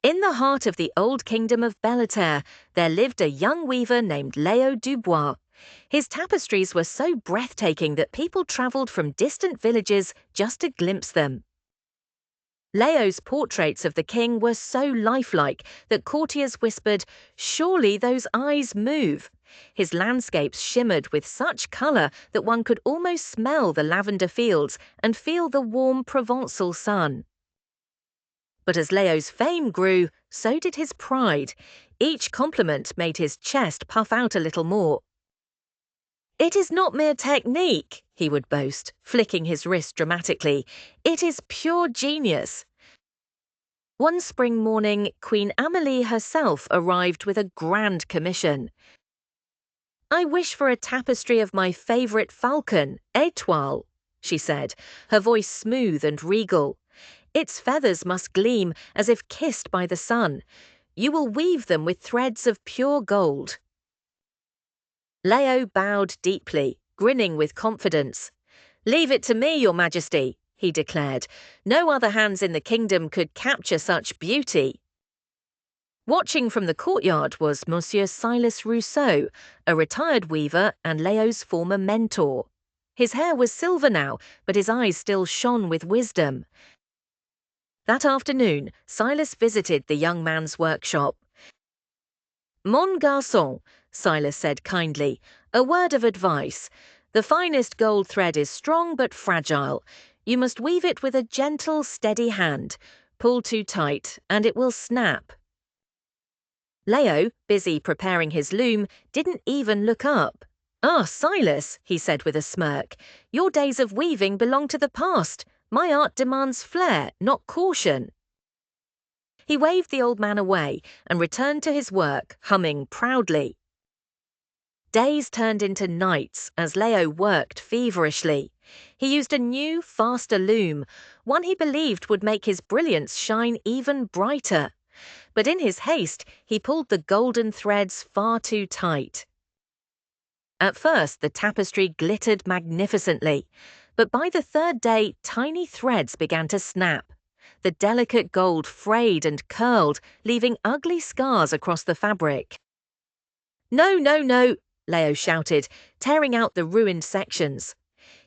In the heart of the old kingdom of Belleterre, there lived a young weaver named Léo Dubois. His tapestries were so breathtaking that people travelled from distant villages just to glimpse them. Léo's portraits of the king were so lifelike that courtiers whispered, "Surely those eyes move." His landscapes shimmered with such colour that one could almost smell the lavender fields and feel the warm Provençal sun. But as Leo's fame grew, so did his pride. Each compliment made his chest puff out a little more. "It is not mere technique," he would boast, flicking his wrist dramatically. "It is pure genius." One spring morning, Queen Amélie herself arrived with a grand commission. "I wish for a tapestry of my favourite falcon, Étoile," she said, her voice smooth and regal. "Its feathers must gleam as if kissed by the sun. You will weave them with threads of pure gold." Léo bowed deeply, grinning with confidence. "Leave it to me, Your Majesty," he declared. "No other hands in the kingdom could capture such beauty." Watching from the courtyard was Monsieur Silas Rousseau, a retired weaver and Léo's former mentor. His hair was silver now, but his eyes still shone with wisdom. That afternoon, Silas visited the young man's workshop. "Mon garçon," Silas said kindly, "a word of advice. The finest gold thread is strong but fragile. You must weave it with a gentle, steady hand. Pull too tight, and it will snap." Léo, busy preparing his loom, didn't even look up. "Ah, Silas," he said with a smirk, "your days of weaving belong to the past. My art demands flair, not caution." He waved the old man away and returned to his work, humming proudly. Days turned into nights as Léo worked feverishly. He used a new, faster loom, one he believed would make his brilliance shine even brighter. But in his haste, he pulled the golden threads far too tight. At first, the tapestry glittered magnificently, but by the third day, tiny threads began to snap. The delicate gold frayed and curled, leaving ugly scars across the fabric. "No, no, no," Léo shouted, tearing out the ruined sections.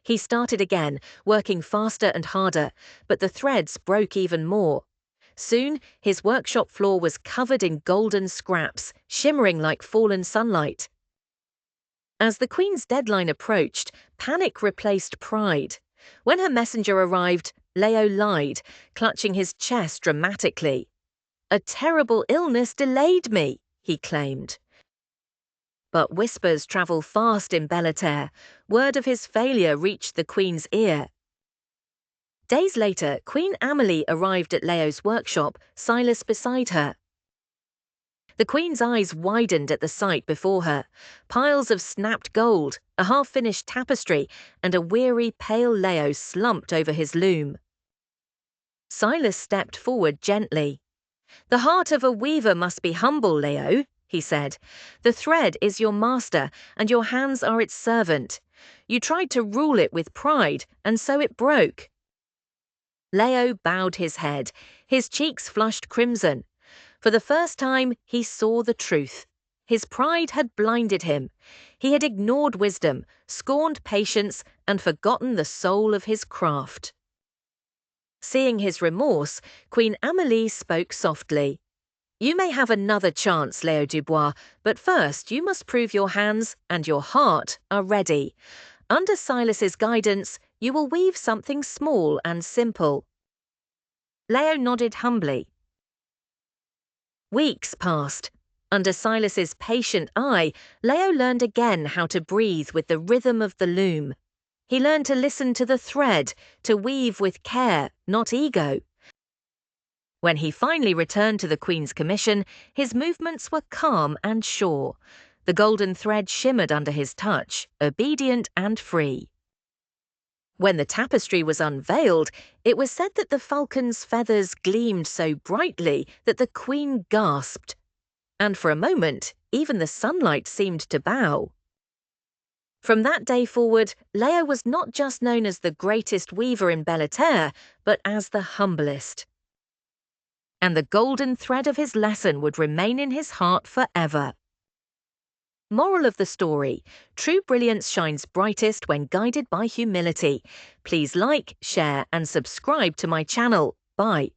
He started again, working faster and harder, but the threads broke even more. Soon, his workshop floor was covered in golden scraps, shimmering like fallen sunlight. As the Queen's deadline approached, panic replaced pride. When her messenger arrived, Léo lied, clutching his chest dramatically. "A terrible illness delayed me," he claimed. But whispers travel fast in Belleterre. Word of his failure reached the Queen's ear. Days later, Queen Amélie arrived at Léo's workshop, Silas beside her. The Queen's eyes widened at the sight before her. Piles of snapped gold, a half-finished tapestry, and a weary, pale Léo slumped over his loom. Silas stepped forward gently. "The heart of a weaver must be humble, Léo," he said. "The thread is your master, and your hands are its servant. You tried to rule it with pride, and so it broke." Léo bowed his head. His cheeks flushed crimson. For the first time, he saw the truth. His pride had blinded him. He had ignored wisdom, scorned patience, and forgotten the soul of his craft. Seeing his remorse, Queen Amélie spoke softly. "You may have another chance, Léo Dubois, but first you must prove your hands and your heart are ready. Under Silas's guidance, you will weave something small and simple." Léo nodded humbly. Weeks passed. Under Silas's patient eye, Léo learned again how to breathe with the rhythm of the loom. He learned to listen to the thread, to weave with care, not ego. When he finally returned to the Queen's commission, his movements were calm and sure. The golden thread shimmered under his touch, obedient and free. When the tapestry was unveiled, it was said that the falcon's feathers gleamed so brightly that the Queen gasped. And for a moment, even the sunlight seemed to bow. From that day forward, Léo was not just known as the greatest weaver in Belleterre, but as the humblest. and the golden thread of his lesson would remain in his heart forever. Moral of the story: true brilliance shines brightest when guided by humility. Please like, share, and subscribe to my channel. Bye.